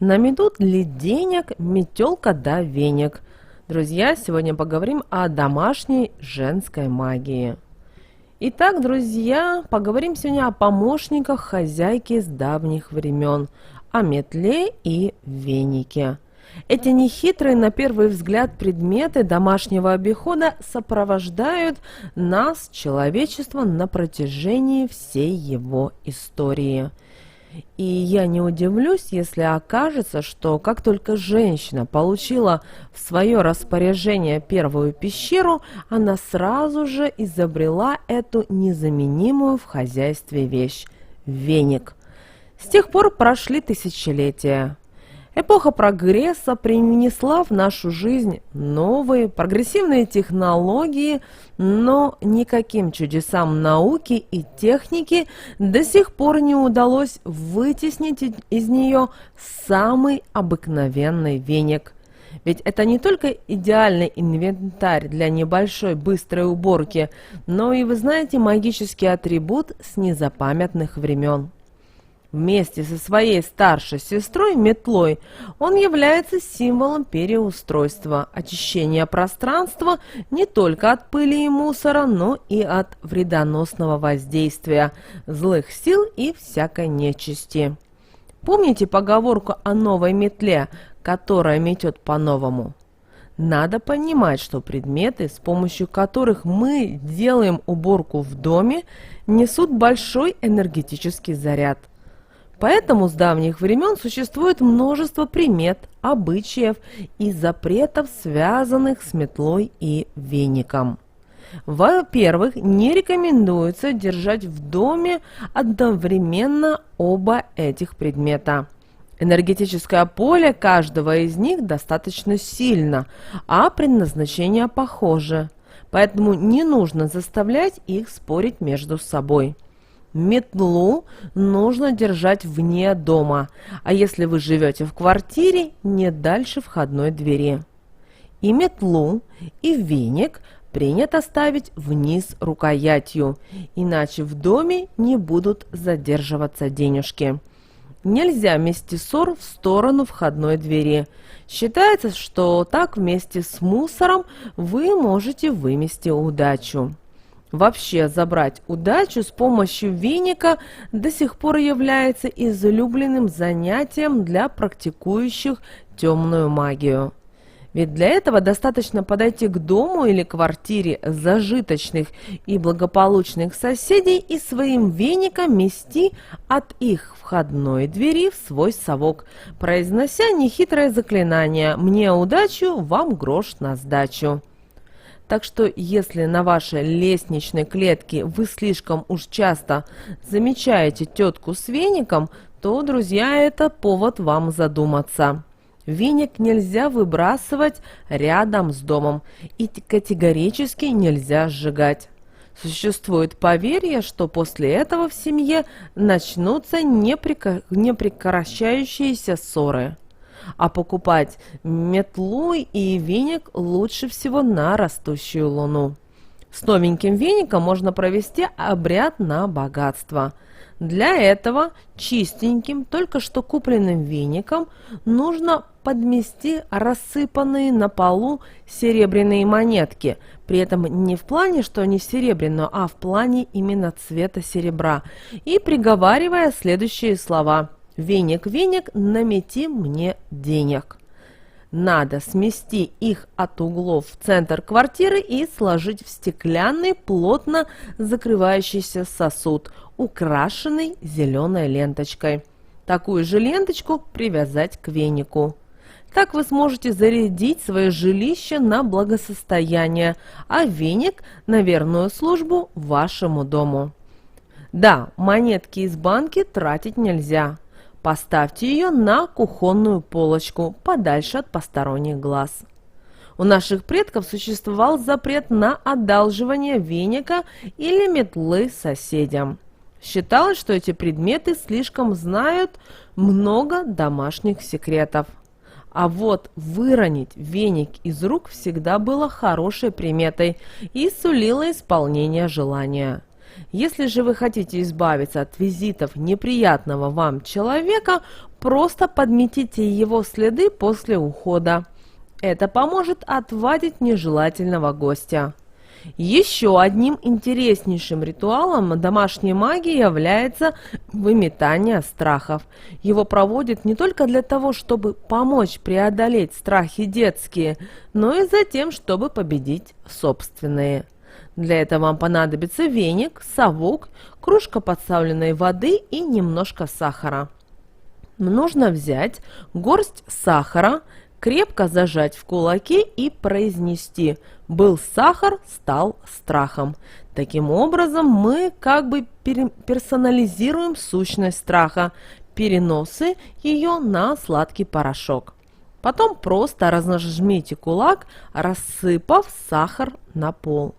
Наметут ли денег метелка да веник? Друзья, сегодня поговорим о домашней женской магии. Итак, друзья, поговорим сегодня о помощниках хозяйки с давних времен, о метле и венике. Эти нехитрые, на первый взгляд, предметы домашнего обихода сопровождают нас, человечество, на протяжении всей его истории. И я не удивлюсь, если окажется, что как только женщина получила в свое распоряжение первую пещеру, она сразу же изобрела эту незаменимую в хозяйстве вещь – веник. С тех пор прошли тысячелетия. Эпоха прогресса принесла в нашу жизнь новые прогрессивные технологии, но никаким чудесам науки и техники до сих пор не удалось вытеснить из нее самый обыкновенный веник. Ведь это не только идеальный инвентарь для небольшой быстрой уборки, но и, вы знаете, магический атрибут с незапамятных времен. Вместе со своей старшей сестрой метлой он является символом переустройства, очищения пространства не только от пыли и мусора, но и от вредоносного воздействия злых сил и всякой нечисти. Помните поговорку о новой метле, которая метет по-новому? Надо понимать, что предметы, с помощью которых мы делаем уборку в доме, несут большой энергетический заряд. Поэтому с давних времен существует множество примет, обычаев и запретов, связанных с метлой и веником. Во-первых, не рекомендуется держать в доме одновременно оба этих предмета. Энергетическое поле каждого из них достаточно сильно, а предназначение похоже. Поэтому не нужно заставлять их спорить между собой. Метлу нужно держать вне дома, а если вы живете в квартире, не дальше входной двери. И метлу, и веник принято ставить вниз рукоятью, иначе в доме не будут задерживаться денежки. Нельзя мести ссор в сторону входной двери. Считается, что так вместе с мусором вы можете вымести удачу. Вообще, забрать удачу с помощью веника до сих пор является излюбленным занятием для практикующих темную магию. Ведь для этого достаточно подойти к дому или квартире зажиточных и благополучных соседей и своим веником мести от их входной двери в свой совок, произнося нехитрое заклинание «Мне удачу, вам грош на сдачу». Так что, если на вашей лестничной клетке вы слишком уж часто замечаете тетку с веником, то, друзья, это повод вам задуматься. Веник нельзя выбрасывать рядом с домом и категорически нельзя сжигать. Существует поверье, что после этого в семье начнутся непрекращающиеся ссоры. А покупать метлу и веник лучше всего на растущую луну. С новеньким веником можно провести обряд на богатство. Для этого чистеньким, только что купленным веником нужно подмести рассыпанные на полу серебряные монетки. При этом не в плане, что они серебряные, а в плане именно цвета серебра. И приговаривая следующие слова: «Веник, веник, намети мне денег». Надо смести их от углов в центр квартиры и сложить в стеклянный, плотно закрывающийся сосуд, украшенный зеленой ленточкой. Такую же ленточку привязать к венику. Так вы сможете зарядить свое жилище на благосостояние, а веник на верную службу вашему дому. Да, монетки из банки тратить нельзя. Поставьте ее на кухонную полочку, подальше от посторонних глаз. У наших предков существовал запрет на одалживание веника или метлы соседям. Считалось, что эти предметы слишком знают много домашних секретов. А вот выронить веник из рук всегда было хорошей приметой и сулило исполнение желания. Если же вы хотите избавиться от визитов неприятного вам человека, просто подметите его следы после ухода. Это поможет отвадить нежелательного гостя. Еще одним интереснейшим ритуалом домашней магии является выметание страхов. Его проводят не только для того, чтобы помочь преодолеть страхи детские, но и за тем, чтобы победить собственные. Для этого вам понадобится веник, совок, кружка подставленной воды и немножко сахара. Нужно взять горсть сахара, крепко зажать в кулаке и произнести «Был сахар, стал страхом». Таким образом, мы как бы персонализируем сущность страха, переносы ее на сладкий порошок. Потом просто разожмите кулак, рассыпав сахар на пол.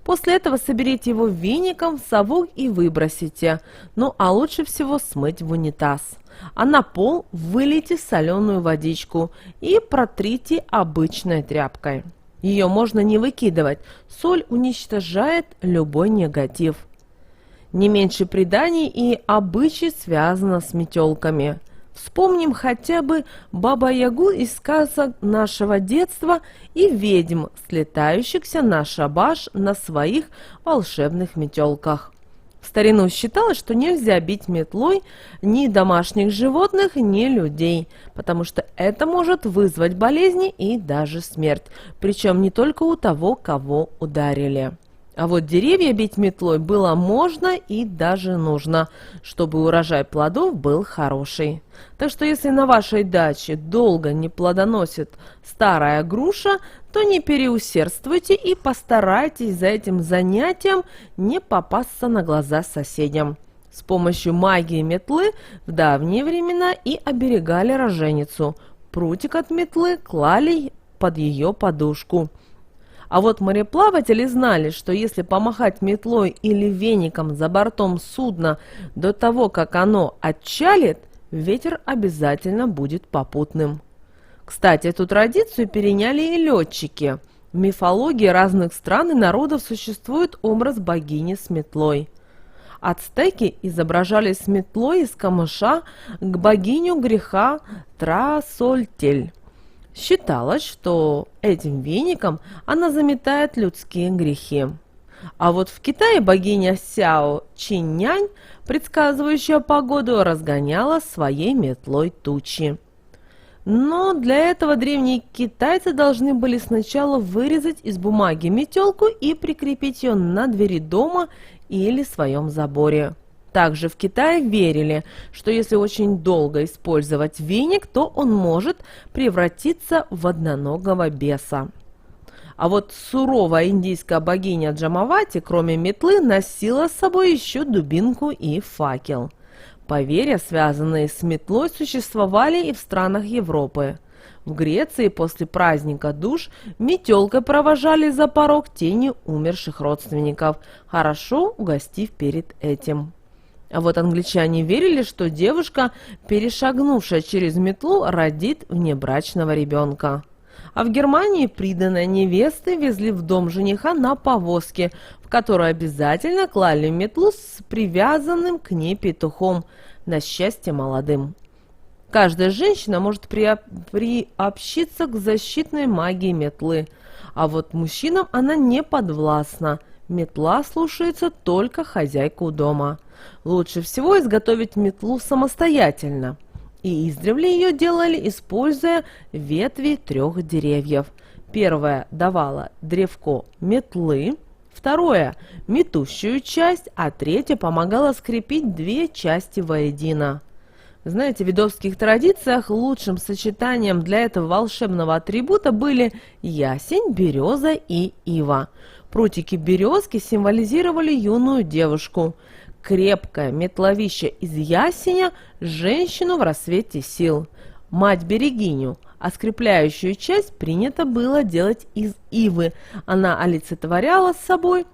После этого соберите его веником в совок и выбросите, ну а лучше всего смыть в унитаз. А на пол вылейте соленую водичку и протрите обычной тряпкой. Ее можно не выкидывать, соль уничтожает любой негатив. Не меньше преданий и обычай связано с метелками. Вспомним хотя бы Баба-Ягу из сказок нашего детства и ведьм, слетающихся на шабаш на своих волшебных метелках. В старину считалось, что нельзя бить метлой ни домашних животных, ни людей, потому что это может вызвать болезни и даже смерть, причем не только у того, кого ударили. А вот деревья бить метлой было можно и даже нужно, чтобы урожай плодов был хороший. Так что если на вашей даче долго не плодоносит старая груша, то не переусердствуйте и постарайтесь за этим занятием не попасться на глаза соседям. С помощью магии метлы в давние времена и оберегали роженицу. Прутик от метлы клали под ее подушку. А вот мореплаватели знали, что если помахать метлой или веником за бортом судна до того, как оно отчалит, ветер обязательно будет попутным. Кстати, эту традицию переняли и летчики. В мифологии разных стран и народов существует образ богини с метлой. Ацтеки изображали с метлой из камыша к богиню греха Трасольтель. Считалось, что этим веником она заметает людские грехи. А вот в Китае богиня Сяо Чиннянь, предсказывающая погоду, разгоняла своей метлой тучи. Но для этого древние китайцы должны были сначала вырезать из бумаги метелку и прикрепить ее на двери дома или своем заборе. Также в Китае верили, что если очень долго использовать веник, то он может превратиться в одноногого беса. А вот суровая индийская богиня Джамавати, кроме метлы, носила с собой еще дубинку и факел. Поверья, связанные с метлой, существовали и в странах Европы. В Греции после праздника душ метелкой провожали за порог тени умерших родственников, хорошо угостив перед этим. А вот англичане верили, что девушка, перешагнувшая через метлу, родит внебрачного ребенка. А в Германии приданой невесты везли в дом жениха на повозке, в которой обязательно клали метлу с привязанным к ней петухом на счастье молодым. Каждая женщина может приобщиться к защитной магии метлы, а вот мужчинам она не подвластна. Метла слушается только хозяйку дома. Лучше всего изготовить метлу самостоятельно. И издревле ее делали, используя ветви 3 деревьев. Первое давало древко метлы, второе – метущую часть, а третье помогало скрепить 2 части воедино. Знаете, в ведовских традициях лучшим сочетанием для этого волшебного атрибута были ясень, береза и ива. Прутики березки символизировали юную девушку. Крепкое метловище из ясеня – женщину в рассвете сил, мать-берегиню, а скрепляющую часть принято было делать из ивы. Она олицетворяла собой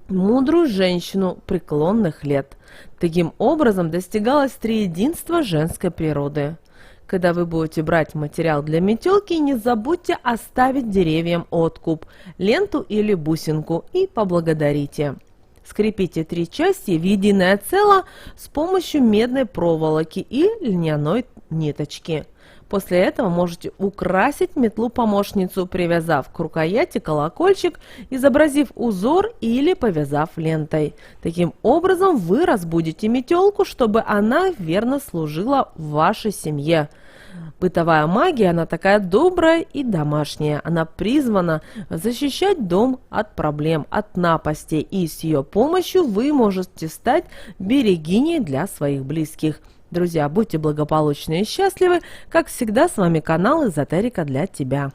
мудрую женщину преклонных лет. Таким образом достигалось триединство женской природы. Когда вы будете брать материал для метелки, не забудьте оставить деревьям откуп, ленту или бусинку и поблагодарите. Скрепите 3 части в единое целое с помощью медной проволоки и льняной ниточки. После этого можете украсить метлу-помощницу, привязав к рукояти колокольчик, изобразив узор или повязав лентой. Таким образом вы разбудите метелку, чтобы она верно служила в вашей семье. Бытовая магия, она такая добрая и домашняя. Она призвана защищать дом от проблем, от напастей. И с ее помощью вы можете стать берегиней для своих близких. Друзья, будьте благополучны и счастливы. Как всегда, с вами канал Эзотерика для тебя.